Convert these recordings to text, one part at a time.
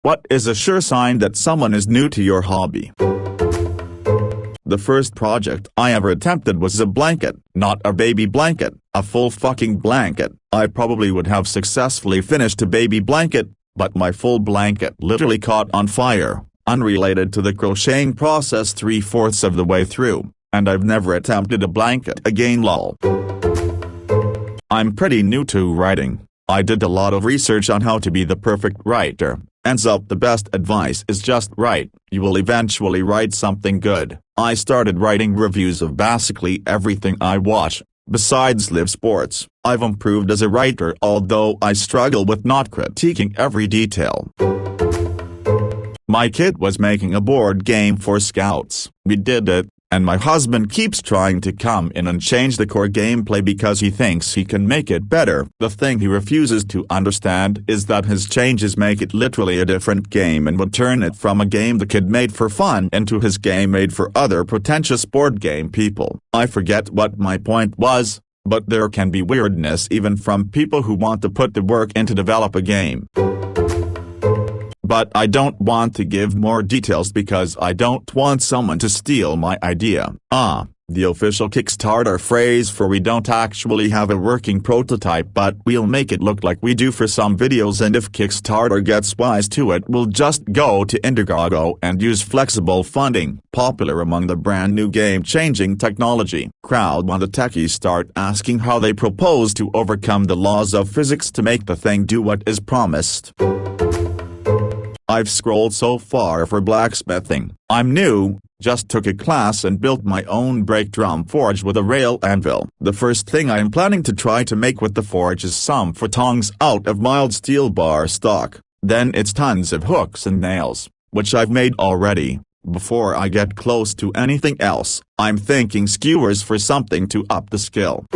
What is a sure sign that someone is new to your hobby? The first project I ever attempted was a blanket, not a baby blanket, a full fucking blanket. I probably would have successfully finished a baby blanket, but my full blanket literally caught on fire, unrelated to the crocheting process 3/4 of the way through, and I've never attempted a blanket again lol. I'm pretty new to writing. I did a lot of research on how to be the perfect writer. Ends up the best advice is just write, you will eventually write something good. I started writing reviews of basically everything I watch. Besides live sports, I've improved as a writer, although I struggle with not critiquing every detail. My kid was making a board game for Scouts. We did it, and my husband keeps trying to come in and change the core gameplay because he thinks he can make it better. The thing he refuses to understand is that his changes make it literally a different game and would turn it from a game the kid made for fun into his game made for other pretentious board game people. I forget what my point was, but there can be weirdness even from people who want to put the work in to develop a game. But I don't want to give more details because I don't want someone to steal my idea. The official Kickstarter phrase for we don't actually have a working prototype but we'll make it look like we do for some videos, and if Kickstarter gets wise to it we'll just go to Indiegogo and use flexible funding, popular among the brand new game-changing technology crowd when the techies start asking how they propose to overcome the laws of physics to make the thing do what is promised. I've scrolled so far for blacksmithing. I'm new, just took a class and built my own brake drum forge with a rail anvil. The first thing I'm planning to try to make with the forge is some tongs out of mild steel bar stock. Then it's tons of hooks and nails, which I've made already. Before I get close to anything else, I'm thinking skewers for something to up the skill.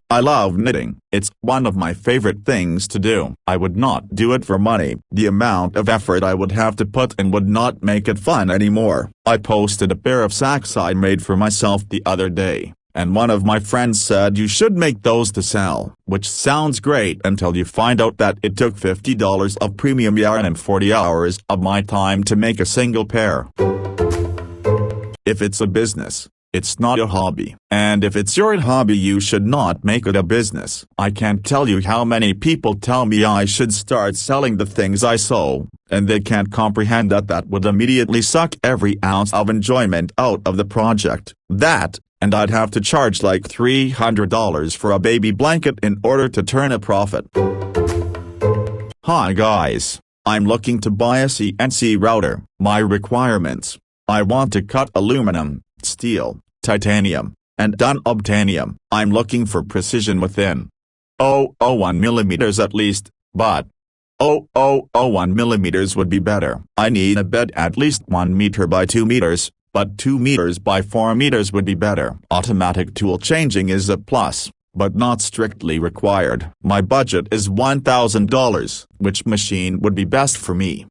I love knitting. It's one of my favorite things to do. I would not do it for money. The amount of effort I would have to put in would not make it fun anymore. I posted a pair of socks I made for myself the other day, and one of my friends said you should make those to sell, which sounds great until you find out that it took $50 of premium yarn and 40 hours of my time to make a single pair. If it's a business, it's not a hobby. And if it's your hobby you should not make it a business. I can't tell you how many people tell me I should start selling the things I sew, and they can't comprehend that that would immediately suck every ounce of enjoyment out of the project. And I'd have to charge like $300 for a baby blanket in order to turn a profit. Hi guys. I'm looking to buy a CNC router. My requirements: I want to cut aluminum, steel, titanium, and unobtainium. I'm looking for precision within 0.01 millimeters at least, but 0.001 millimeters would be better. I need a bed at least 1 meter by 2 meters, but 2 meters by 4 meters would be better. Automatic tool changing is a plus, but not strictly required. My budget is $1,000. Which machine would be best for me?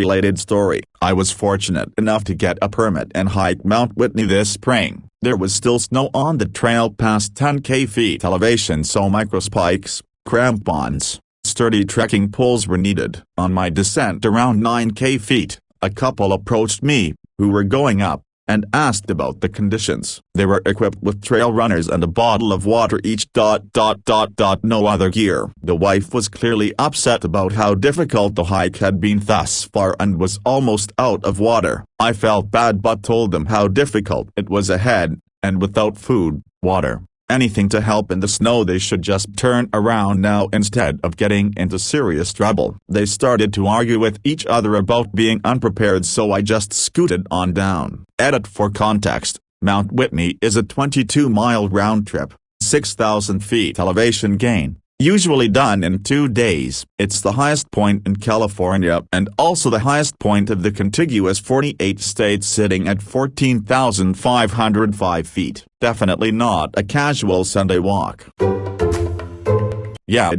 Related story: I was fortunate enough to get a permit and hike Mount Whitney this spring. There was still snow on the trail past 10k feet elevation, so microspikes, crampons, sturdy trekking poles were needed. On my descent around 9k feet, a couple approached me, who were going up, and asked about the conditions. They were equipped with trail runners and a bottle of water each. No other gear. The wife was clearly upset about how difficult the hike had been thus far and was almost out of water. I felt bad but told them how difficult it was ahead, and without food, water, anything to help in the snow they should just turn around now instead of getting into serious trouble. They started to argue with each other about being unprepared, so I just scooted on down. Edit for context: Mount Whitney is a 22-mile round trip, 6,000 feet elevation gain, usually done in 2 days. It's the highest point in California and also the highest point of the contiguous 48 states, sitting at 14,505 feet. Definitely not a casual Sunday walk. Yeah.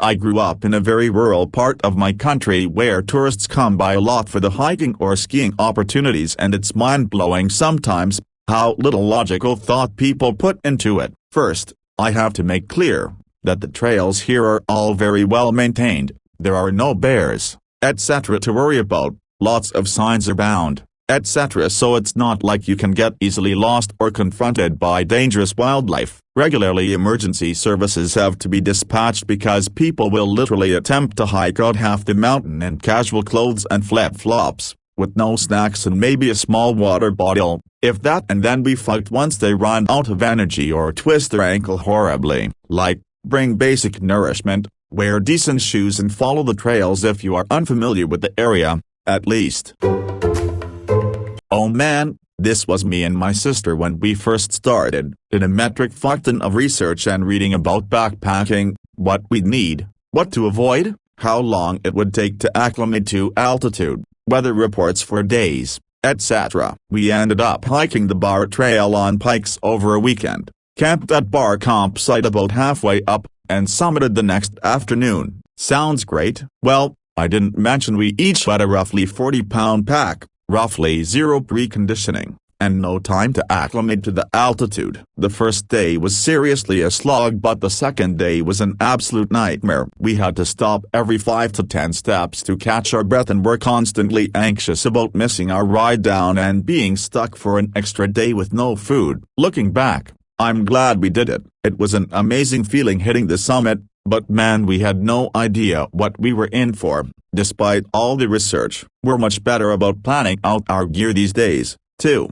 I grew up in a very rural part of my country where tourists come by a lot for the hiking or skiing opportunities, and it's mind-blowing sometimes how little logical thought people put into it. First, I have to make clear, that the trails here are all very well maintained, there are no bears, etc. to worry about, lots of signs abound, etc. so it's not like you can get easily lost or confronted by dangerous wildlife. Regularly emergency services have to be dispatched because people will literally attempt to hike out half the mountain in casual clothes and flip-flops, with no snacks and maybe a small water bottle, if that, and then be fucked once they run out of energy or twist their ankle horribly. Like, bring basic nourishment, wear decent shoes and follow the trails if you are unfamiliar with the area, at least. Oh man, this was me and my sister when we first started, did a metric fuckton of research and reading about backpacking, what we'd need, what to avoid, how long it would take to acclimate to altitude, weather reports for days, etc. We ended up hiking the Bar Trail on Pikes over a weekend, camped at Bar campsite about halfway up, and summited the next afternoon. Sounds great? Well, I didn't mention we each had a roughly 40-pound pack, roughly zero preconditioning, and no time to acclimate to the altitude. The first day was seriously a slog, but the second day was an absolute nightmare. We had to stop every 5 to 10 steps to catch our breath and were constantly anxious about missing our ride down and being stuck for an extra day with no food. Looking back, I'm glad we did it. It was an amazing feeling hitting the summit, but man, we had no idea what we were in for. Despite all the research, we're much better about planning out our gear these days, too.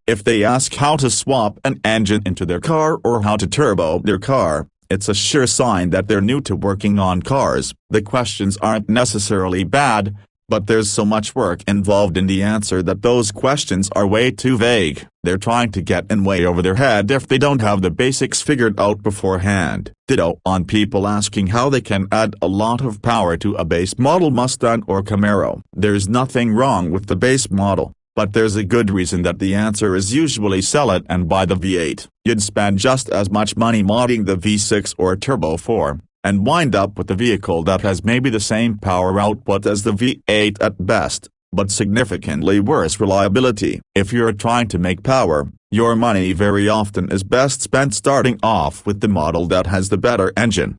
If they ask how to swap an engine into their car or how to turbo their car, it's a sure sign that they're new to working on cars. The questions aren't necessarily bad, but there's so much work involved in the answer that those questions are way too vague. They're trying to get in way over their head if they don't have the basics figured out beforehand. Ditto on people asking how they can add a lot of power to a base model Mustang or Camaro. There's nothing wrong with the base model, but there's a good reason that the answer is usually sell it and buy the V8. You'd spend just as much money modding the V6 or Turbo 4, and wind up with a vehicle that has maybe the same power output as the V8 at best, but significantly worse reliability. If you're trying to make power, your money very often is best spent starting off with the model that has the better engine.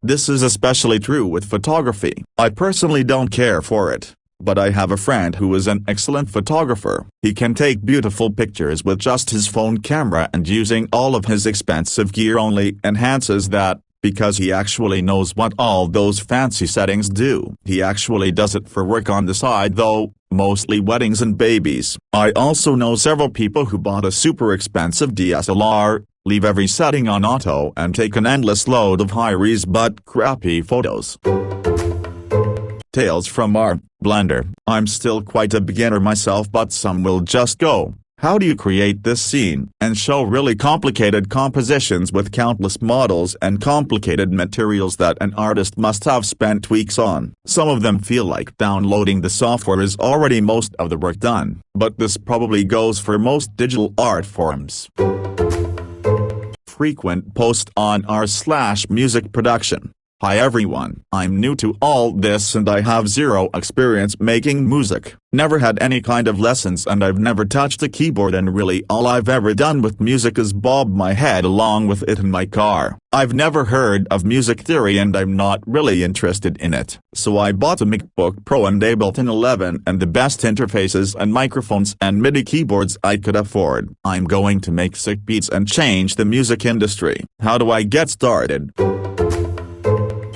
This is especially true with photography. I personally don't care for it, but I have a friend who is an excellent photographer. He can take beautiful pictures with just his phone camera, and using all of his expensive gear only enhances that, because he actually knows what all those fancy settings do. He actually does it for work on the side though, mostly weddings and babies. I also know several people who bought a super expensive DSLR, leave every setting on auto and take an endless load of high-res but crappy photos. Tales from our Blender. I'm still quite a beginner myself, but some will just go, how do you create this scene, and show really complicated compositions with countless models and complicated materials that an artist must have spent weeks on. Some of them feel like downloading the software is already most of the work done, but this probably goes for most digital art forms. Frequent post on r/music production. Hi everyone, I'm new to all this and I have zero experience making music, never had any kind of lessons, and I've never touched a keyboard, and really all I've ever done with music is bob my head along with it in my car. I've never heard of music theory and I'm not really interested in it, so I bought a MacBook Pro and Ableton 11 and the best interfaces and microphones and MIDI keyboards I could afford. I'm going to make sick beats and change the music industry. How do I get started?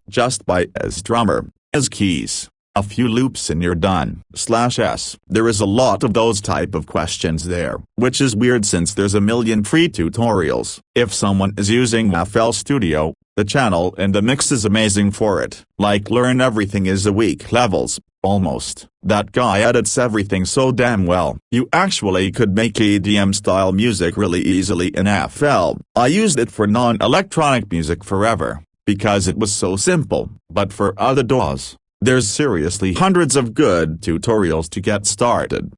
Just buy as drummer, as keys, a few loops and you're done. /s. There is a lot of those type of questions there, which is weird since there's a million free tutorials. If someone is using FL Studio, the channel and the mix is amazing for it. Like Learn Everything is a weak levels, almost. That guy edits everything so damn well. You actually could make EDM style music really easily in FL. I used it for non-electronic music forever, because it was so simple, but for other DAWs, there's seriously hundreds of good tutorials to get started.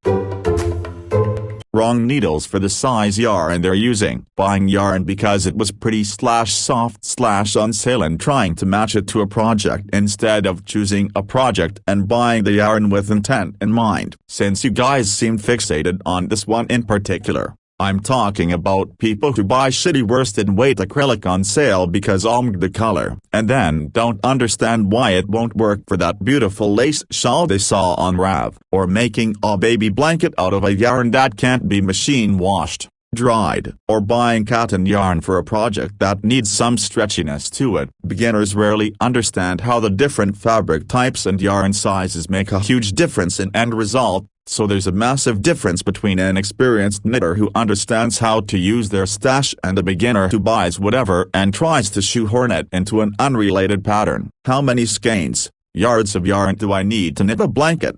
Wrong needles for the size yarn they're using. Buying yarn because it was pretty/soft/on sale and trying to match it to a project instead of choosing a project and buying the yarn with intent in mind. Since you guys seem fixated on this one in particular, I'm talking about people who buy shitty worsted-weight acrylic on sale because the color, and then don't understand why it won't work for that beautiful lace shawl they saw on Rav, or making a baby blanket out of a yarn that can't be machine washed, dried, or buying cotton yarn for a project that needs some stretchiness to it. Beginners rarely understand how the different fabric types and yarn sizes make a huge difference in end result. So there's a massive difference between an experienced knitter who understands how to use their stash and a beginner who buys whatever and tries to shoehorn it into an unrelated pattern. How many skeins, yards of yarn do I need to knit a blanket?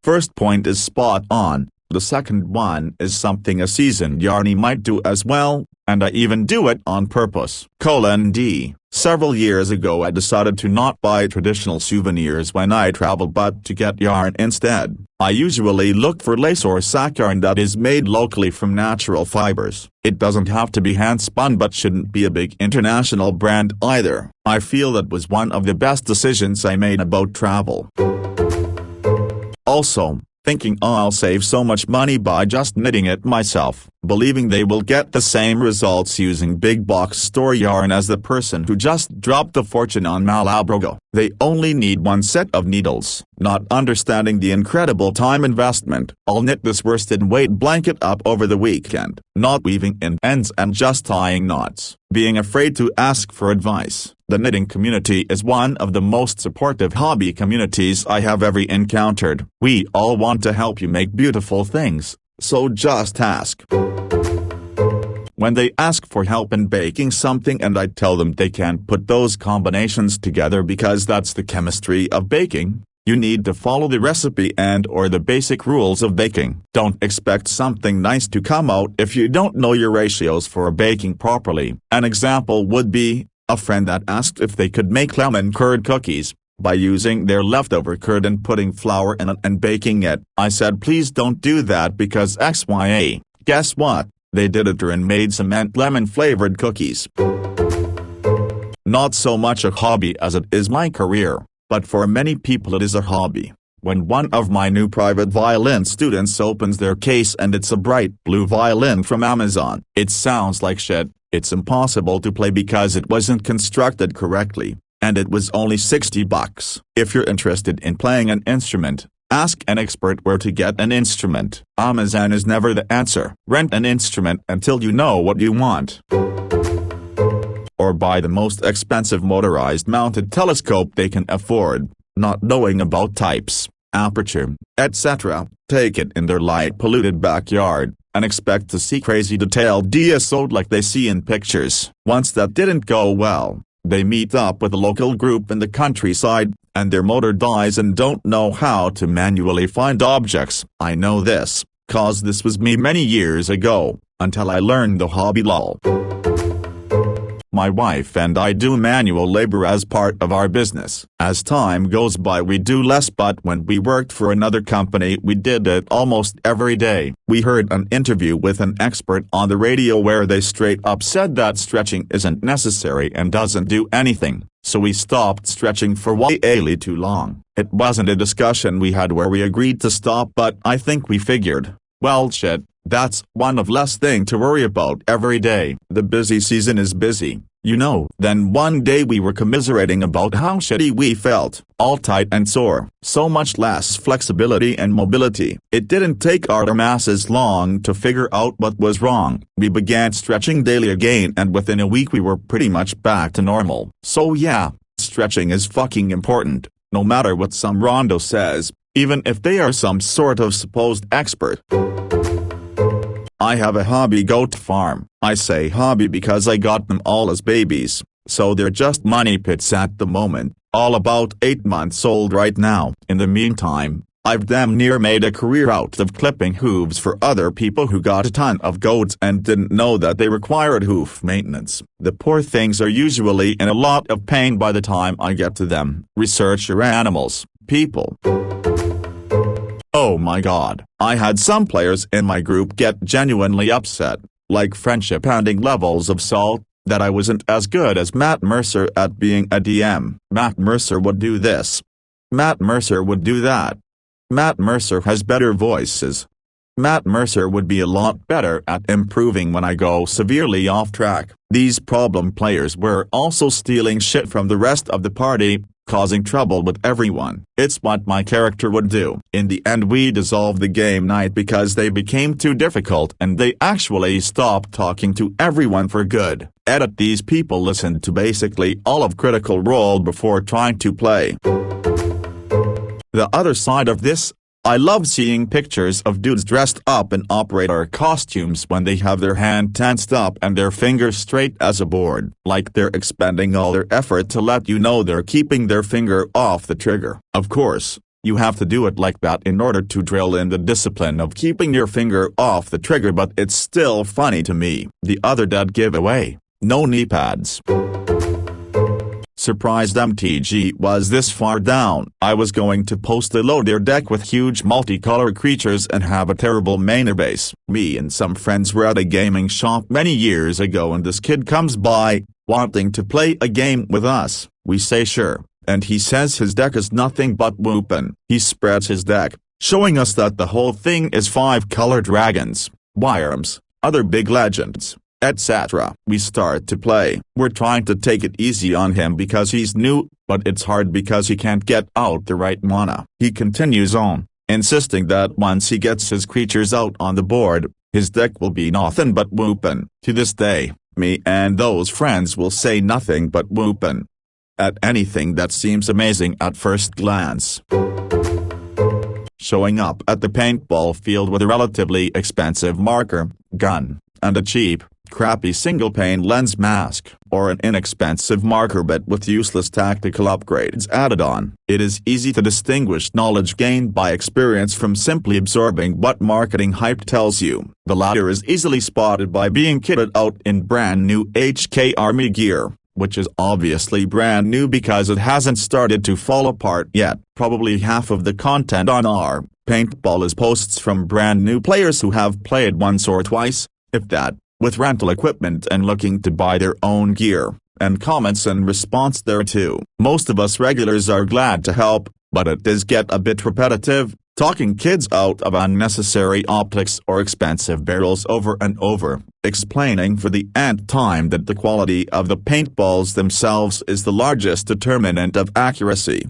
First point is spot on. The second one is something a seasoned yarny might do as well, and I even do it on purpose. D. Several years ago I decided to not buy traditional souvenirs when I travel but to get yarn instead. I usually look for lace or sack yarn that is made locally from natural fibers. It doesn't have to be hand-spun but shouldn't be a big international brand either. I feel that was one of the best decisions I made about travel. Also, thinking I'll save so much money by just knitting it myself, believing they will get the same results using big box store yarn as the person who just dropped a fortune on Malabrogo. They only need one set of needles, not understanding the incredible time investment. I'll knit this worsted-weight blanket up over the weekend, not weaving in ends and just tying knots. Being afraid to ask for advice. The knitting community is one of the most supportive hobby communities I have ever encountered. We all want to help you make beautiful things, so just ask. When they ask for help in baking something and I tell them they can't put those combinations together because that's the chemistry of baking, you need to follow the recipe and/or the basic rules of baking. Don't expect something nice to come out if you don't know your ratios for baking properly. An example would be a friend that asked if they could make lemon curd cookies by using their leftover curd and putting flour in it and baking it. I said please don't do that because XYA. Guess what? They did it and made cement lemon-flavored cookies. Not so much a hobby as it is my career, but for many people it is a hobby. When one of my new private violin students opens their case and it's a bright blue violin from Amazon, it sounds like shit. It's impossible to play because it wasn't constructed correctly, and it was only $60. If you're interested in playing an instrument, ask an expert where to get an instrument. Amazon is never the answer. Rent an instrument until you know what you want. Or buy the most expensive motorized mounted telescope they can afford, not knowing about types, aperture, etc. Take it in their light-polluted backyard, and expect to see crazy detailed DSO like they see in pictures. Once that didn't go well, they meet up with a local group in the countryside, and their motor dies and don't know how to manually find objects. I know this, cause this was me many years ago, until I learned the hobby lol. My wife and I do manual labor as part of our business. As time goes by we do less, but when we worked for another company we did it almost every day. We heard an interview with an expert on the radio where they straight up said that stretching isn't necessary and doesn't do anything, so we stopped stretching for way too long. It wasn't a discussion we had where we agreed to stop, but I think we figured, well shit, that's one of less thing to worry about every day. The busy season is busy, you know. Then one day we were commiserating about how shitty we felt, all tight and sore, so much less flexibility and mobility. It didn't take our masses long to figure out what was wrong. We began stretching daily again and within a week we were pretty much back to normal. So yeah, stretching is fucking important, no matter what some rondo says, even if they are some sort of supposed expert. I have a hobby goat farm. I say hobby because I got them all as babies, so they're just money pits at the moment, all about 8 months old right now. In the meantime, I've damn near made a career out of clipping hooves for other people who got a ton of goats and didn't know that they required hoof maintenance. The poor things are usually in a lot of pain by the time I get to them. Research your animals, people. Oh my god, I had some players in my group get genuinely upset, like friendship ending levels of salt, that I wasn't as good as Matt Mercer at being a DM. Matt Mercer would do this. Matt Mercer would do that. Matt Mercer has better voices. Matt Mercer would be a lot better at improving when I go severely off track. These problem players were also stealing shit from the rest of the party, causing trouble with everyone. It's what my character would do. In the end we dissolved the game night because they became too difficult and they actually stopped talking to everyone for good. Edit: these people listened to basically all of Critical Role before trying to play. The other side of this, I love seeing pictures of dudes dressed up in operator costumes when they have their hand tensed up and their fingers straight as a board, like they're expending all their effort to let you know they're keeping their finger off the trigger. Of course, you have to do it like that in order to drill in the discipline of keeping your finger off the trigger, but it's still funny to me. The other dead giveaway: no knee pads. Surprised MTG was this far down. I was going to post a loader deck with huge multicolor creatures and have a terrible mainer base. Me and some friends were at a gaming shop many years ago and this kid comes by, wanting to play a game with us. We say sure, and he says his deck is nothing but whoopin'. He spreads his deck, showing us that the whole thing is 5-color dragons, Wyrms, other big legends, etc. We start to play. We're trying to take it easy on him because he's new, but it's hard because he can't get out the right mana. He continues on, insisting that once he gets his creatures out on the board, his deck will be nothing but whoopin'. To this day, me and those friends will say nothing but whoopin' at anything that seems amazing at first glance. Showing up at the paintball field with a relatively expensive marker, gun, and a cheap, crappy single-pane lens mask, or an inexpensive marker bit with useless tactical upgrades added on. It is easy to distinguish knowledge gained by experience from simply absorbing what marketing hype tells you. The latter is easily spotted by being kitted out in brand new HK Army gear, which is obviously brand new because it hasn't started to fall apart yet. Probably half of the content on our paintball is posts from brand new players who have played once or twice, if that, with rental equipment and looking to buy their own gear, and comments in response thereto. Most of us regulars are glad to help, but it does get a bit repetitive, talking kids out of unnecessary optics or expensive barrels over and over, explaining for the nth time that the quality of the paintballs themselves is the largest determinant of accuracy.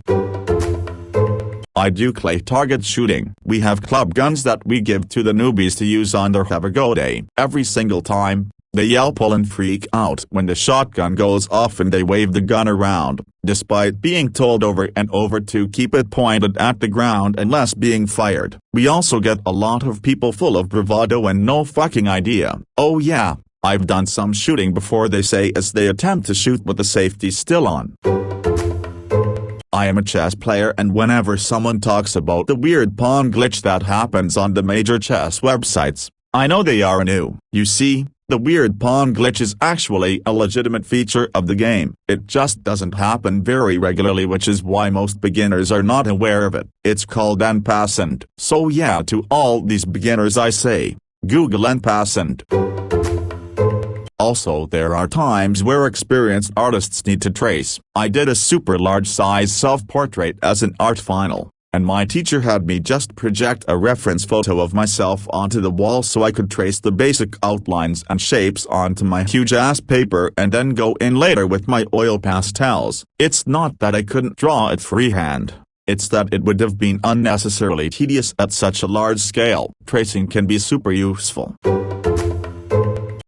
I do clay target shooting. We have club guns that we give to the newbies to use on their have a go day. Every single time, they yell pull and freak out when the shotgun goes off and they wave the gun around, despite being told over and over to keep it pointed at the ground unless being fired. We also get a lot of people full of bravado and no fucking idea. Oh yeah, I've done some shooting before, they say as they attempt to shoot with the safety still on. I am a chess player, and whenever someone talks about the weird pawn glitch that happens on the major chess websites, I know they are new. You see, the weird pawn glitch is actually a legitimate feature of the game. It just doesn't happen very regularly, which is why most beginners are not aware of it. It's called en passant. So yeah, to all these beginners I say, Google en passant. Also, there are times where experienced artists need to trace. I did a super large size self-portrait as an art final, and my teacher had me just project a reference photo of myself onto the wall so I could trace the basic outlines and shapes onto my huge ass paper and then go in later with my oil pastels. It's not that I couldn't draw it freehand. It's that it would have been unnecessarily tedious at such a large scale. Tracing can be super useful.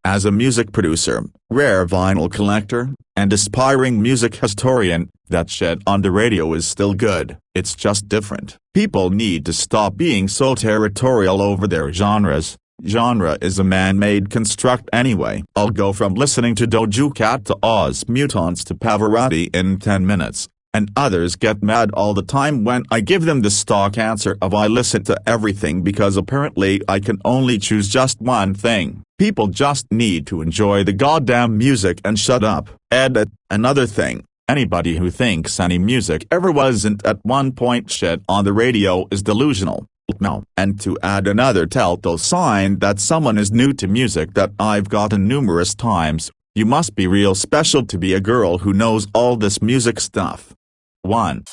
As a music producer, rare vinyl collector, and aspiring music historian, that shit on the radio is still good. It's just different. People need to stop being so territorial over their genres. Genre is a man-made construct anyway. I'll go from listening to Doja Cat to Oz Mutants to Pavarotti in 10 minutes. And others get mad all the time when I give them the stock answer of I listen to everything because apparently I can only choose just one thing. People just need to enjoy the goddamn music and shut up. Edit. Another thing, anybody who thinks any music ever wasn't at one point shit on the radio is delusional. No. And to add another telltale sign that someone is new to music that I've gotten numerous times, you must be real special to be a girl who knows all this music stuff. 1.